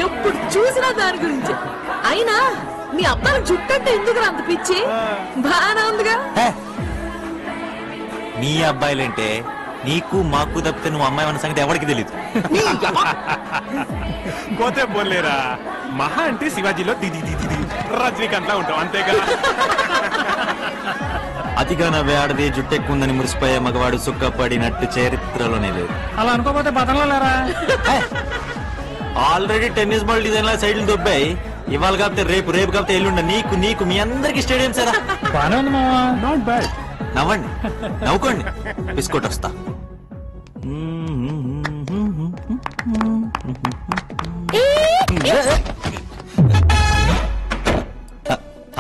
ఎప్పుడు చూసినా దాని గురించి. అయినా మీ అబ్బాయి జుట్టంటే ఎందుకు అంత పిచ్చి? బాగానే ఉందిగా. నీ అబ్బాయిలంటే నీకు మాకు తప్పితే నువ్వు అమ్మాయి అన్న సంగతి ఎవరికి తెలీదు. పోతే పోలేరా, మహా అంటే శివాజీలో దిది దిది రజనీకాంత్ లా ఉంటావు అంతేగా. అతిగా నవ్వే ఆడది జుట్టెక్కుందని మురిసిపోయే మగవాడు సుక్కపడినట్టు చరిత్రలోనే లేదు. అలా అనుకోపోతే బతంలో లేరా. ఆల్రెడీ టెన్నిస్ బాల్ డిజైన్ లా సైడ్లు దొబ్బాయి. ఇవాళ కాకపోతే రేపు, రేపు కాకపోతే ఎల్లుండ నీకు నీకు మీ అందరికి స్టేడియం సారా. బానే ఉంది మావా. Not bad. నవ్వండి, నవ్వుకోండి, బిస్కెట్ వస్తా.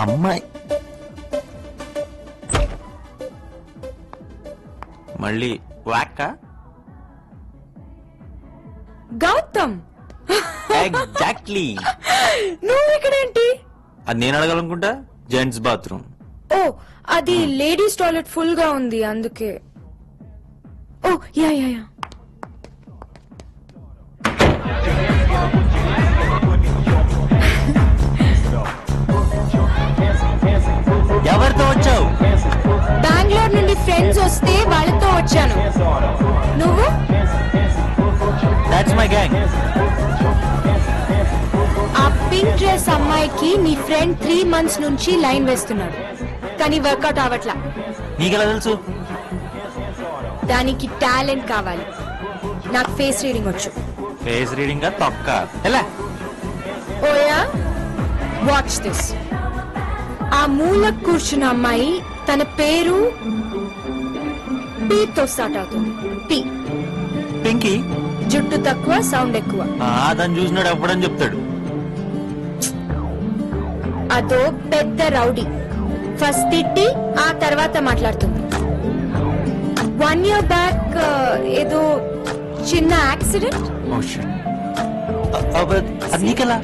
అమ్మాయి మళ్ళీ వాక్క. గౌతమ్, ఎగ్జాక్ట్లీ. నువ్వు ఇక్కడేంటి? అది నేను అడగాలనుకుంటా. Gents bathroom. ఓ, అది లేడీస్ టాయిలెట్ ఫుల్ గా ఉంది అందుకే. ఓ యా యా యా. ఎవరితో వచ్చావు? బెంగళూరు నుండి ఫ్రెండ్స్ వస్తే వాళ్ళతో వచ్చాను. నువ్వు? That's my gang. ఆ పింక్ డ్రెస్ అమ్మాయికి నీ ఫ్రెండ్ 3 months నుంచి లైన్ వేస్తున్నాడు, కానీ వర్కౌట్ అవట్లా. నీకెలా తెలుసు? దానికి టాలెంట్ కావాలి. నాకు ఫేస్ రీడింగ్ వచ్చు. ఫేస్ రీడింగ్ గా తొక్క. ఎలా? ఓయా, వాచ్ దిస్. ఆ మూల కూర్చున్న అమ్మాయి తన పేరు పి తో స్టార్ట్ అవుతుంది. పి. పింకీ. జుట్టు తక్కువ, సౌండ్ ఎక్కువ. దాన్ని చూసినాడు అప్పుడని చెప్తాడు. అదో పెద్ద రౌడీ. ఫస్ట్ తిట్టి ఆ తర్వాత మాట్లాడుతుంది. 1 year బ్యాక్ ఏదో చిన్న యాక్సిడెంట్. అది నీకెలా?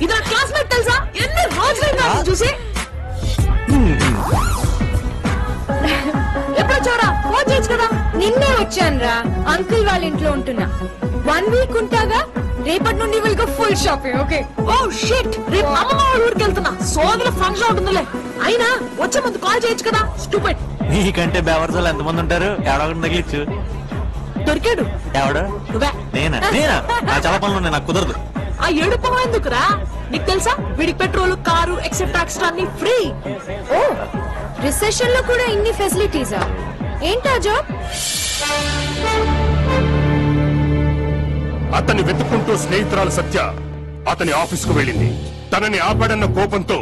ఇది నా క్లాస్మేట్ తెలుసా? ఎన్ని రోజులైందా చూసి? ఎప్పుడు చూడా ఫోన్ చేయొచ్చు కదా. నిన్నే వచ్చాను రా, అంకుల్ వాళ్ళ ఇంట్లో ఉంటున్నా. 1 week ఉంటాగా. రేపటి నుండి will go full shopping. Okay. Oh shit, రేపు అమ్మమ్మ వాళ్ళ ఊరికి వెళ్తున్నా. సోదర ఫంక్షన్ ఉంటుందిలే. అయినా వచ్చే ముందు కాల్ చేయొచ్చు కదా. స్టూపిడ్. నీకంటే బెవర్సలు ఎంతమంది ఉంటారు? ఎవడొకటి తగిలిచ్చు. దొరికాడు. ఎవడు? నువ్వే. నేనా? నా చాలా పనులు ఉన్నాయి, నాకు కుదరదు. ఆ ఏడుపు ఎందుకురా? నీకు తెలుసా వీడికి పెట్రోల్, కారు ఎక్సెట్రా ఎక్స్ట్రా అన్ని ఫ్రీ. ఓ, రిసెషన్ లో కూడా ఇన్ని ఫెసిలిటీసా? ఏంటా జాబ్? అతన్ని వెతుక్కుంటూ స్నేహితురాలు సత్య అతని ఆఫీస్ కు వెళ్ళింది. తనని ఆపాడన్న కోపంతో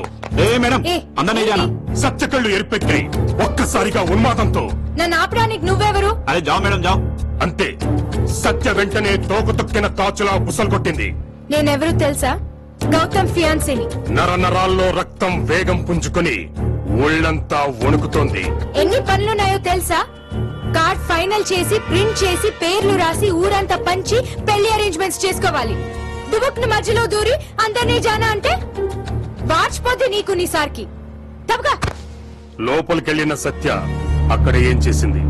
సత్య కళ్ళు ఎరిపెక్కాయి. ఒక్కసారిగా ఉన్మాదంతో నన్ను ఆపడానికి నువ్వెవరు? అరే జావ్ మేడం జావ్. అంతే, సత్య వెంటనే తోక తొక్కిన తాచులా బుసలు కొట్టింది. నేనెవరు తెలుసా? గౌతమ్ ఫియాన్సీని. నర నరాల్లో రక్తం వేగం పుంజుకొని ఒళ్ళంతా వణుకుతోంది. ఎన్ని పనులున్నాయో తెలుసా? కార్డ్ ఫైనల్ చేసి, ప్రింట్ చేసి, పేర్లు రాసి, ఊరంతా పంచి పెళ్లి అరేంజ్మెంట్స్ చేసుకోవాలి. దుబుక్ను మధ్యలో దూరి అందరినీ జానా అంటే వాచిపోతే నీకు నీ సార్కి. తప్పగా లోపలికెళ్లిన సత్య అక్కడ ఏం చేసింది,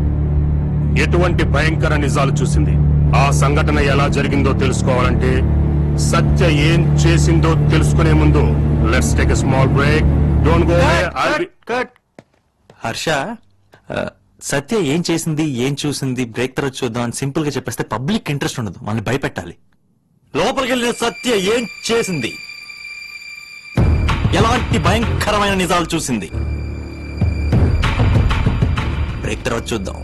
ఎటువంటి భయంకర నిజాలు చూసింది, ఆ సంఘటన ఎలా జరిగిందో తెలుసుకోవాలంటే సత్య ఏం చేసిందో తెలుసుకునే ముందు let's take a small break. Don't go away. Harsha, Satya ఏం చేసింది, ఏం చూసింది, బ్రేక్ తర్వాత చూద్దాం అని సింపుల్ గా చెప్పేస్తే పబ్లిక్ ఇంట్రెస్ట్ ఉండదు, మనల్ని భయపెట్టాలి. లోపలికి వెళ్ళిన సత్య ఏం చేసింది, ఎలాంటి భయంకరమైన నిజాలు చూసింది, బ్రేక్ తర్వాత చూద్దాం.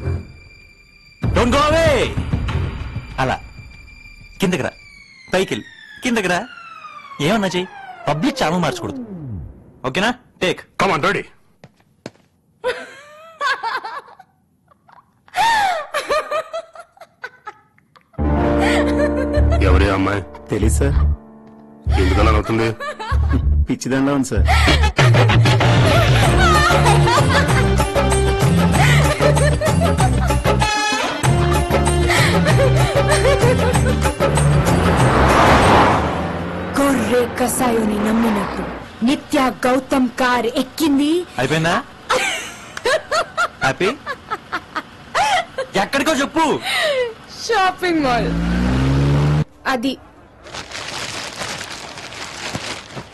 డోంట్ గో అవే. అలా కిందకి రా, పైకి వెళ్ళి కిందకి రా, ఏమన్నా చెయ్యి, పబ్లిక్ ఛానల్ మార్చకూడదు. ఓకేనా? టేక్. Come on, ready. ఎవరి అమ్మాయి? తెలీదు సార్. ఎందుకలా అవుతుంది? పిచ్చిదండా ఉంది సార్. కసాయోని నమ్మినట్టు నిత్య గౌతమ్ కార్ ఎక్కింది. అయిపోయిందా? హ్యాపీ? ఎక్కడికో చెప్పు. Shopping mall. అది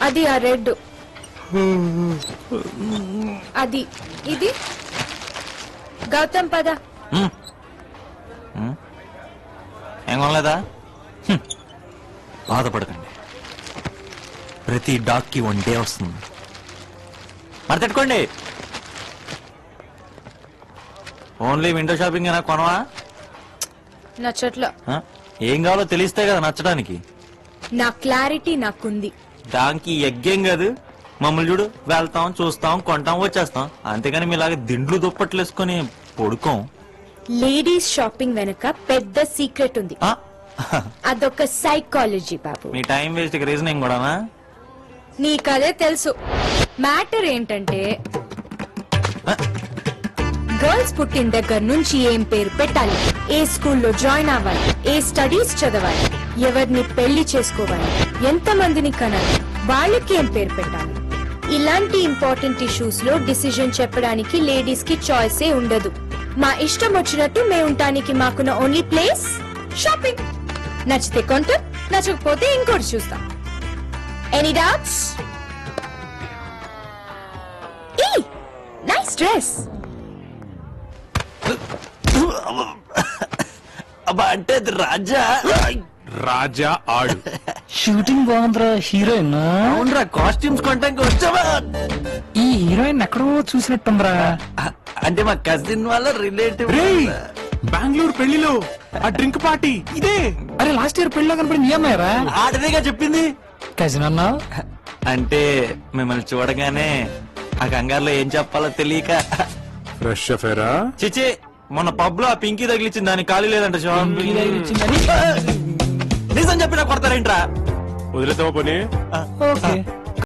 అది ఆ రెడ్, అది ఇది. గౌతమ్ పద. ఏం కొనలేదా? బాధపడకండి, ప్రతి డాగ్ కి 1 డే వస్తుంది. మరి తట్టుకోండి. ఓన్లీ విండో షాపింగ్ అయినా కొనవా? నచ్చట్లా. ఏం కావాలో తెలిస్తే కదా నచ్చడానికి. నా క్లారిటీ నాకుంది. దానికి ఎగ్గేం కాదు. మమ్మల్ని చూడు, వెళ్తాం, చూస్తాం, కొంటాం, వచ్చేస్తాం. అంతేగాని మీలాగా దిండ్లు దుప్పట్లు వేసుకొని పడుకోం. లేడీస్ షాపింగ్ వెనక పెద్ద సీక్రెట్ ఉంది. ఆ? అదొక సైకాలజీ బాబు. మీ టైం వేస్ట్ రీజనింగ్ కూడానా? నీకదే తెలుసు. మ్యాటర్ ఏంటంటే గర్ల్స్ పుట్టిన దగ్గర నుంచి ఏం పేరు పెట్టాలి, ఏ స్కూల్లో జాయిన్ అవ్వాలి, ఏ స్టడీస్ చదవాలి, ఎవరిని పెళ్లి చేసుకోవాలి, ఎంత మందిని కనాలి, వాళ్ళకి ఏం పేరు పెట్టాలి, ఇలాంటి ఇంపార్టెంట్ ఇష్యూస్ లో డిసిజన్ చెప్పడానికి లేడీస్ కి చాయిసే ఉండదు. మా ఇష్టం వచ్చినట్టు మేము ఉండటానికి మాకున్న ఓన్లీ ప్లేస్ షాపింగ్. నచ్చితే కొంటాం, నచ్చకపోతే ఇంకోటి చూస్తాం. Any doubts? Nice dress. అబ్బా, అంటే అది రాజా. రాజా ఆడు. షూటింగ్ బాగుందిరా. హీరోయిన్ అవునరా, కాస్ట్యూమ్స్ కొంటానికి వచ్చావా? ఈ హీరోయిన్ ఎక్కడో చూసినట్టుందిరా. అంటే మా కజిన్ వాళ్ళ రిలేటివ్. రేయ్, బెంగళూరు పెళ్లిలో ఆ డ్రింక్ పార్టీ ఇదే. అరే లాస్ట్ ఇయర్ పెళ్ళిలో కనపడింది ఏమయ్యారా? ఆడదేగా చెప్పింది. కజిన్ అన్నావు అంటే మిమ్మల్ని చూడగానే ఆ కంగారులో ఏం చెప్పాలో తెలియక. ఫ్రెష్ అఫేరా? చిచి, మొన్న పబ్ లో ఆ పింకీ తగిలిచ్చింది, దానికి ఖాళీ లేదంట. ఇచ్చిందని. నిజం చెప్పినా కొడతారేంట్రా? వదిలేతావా పోనీ? ఓకే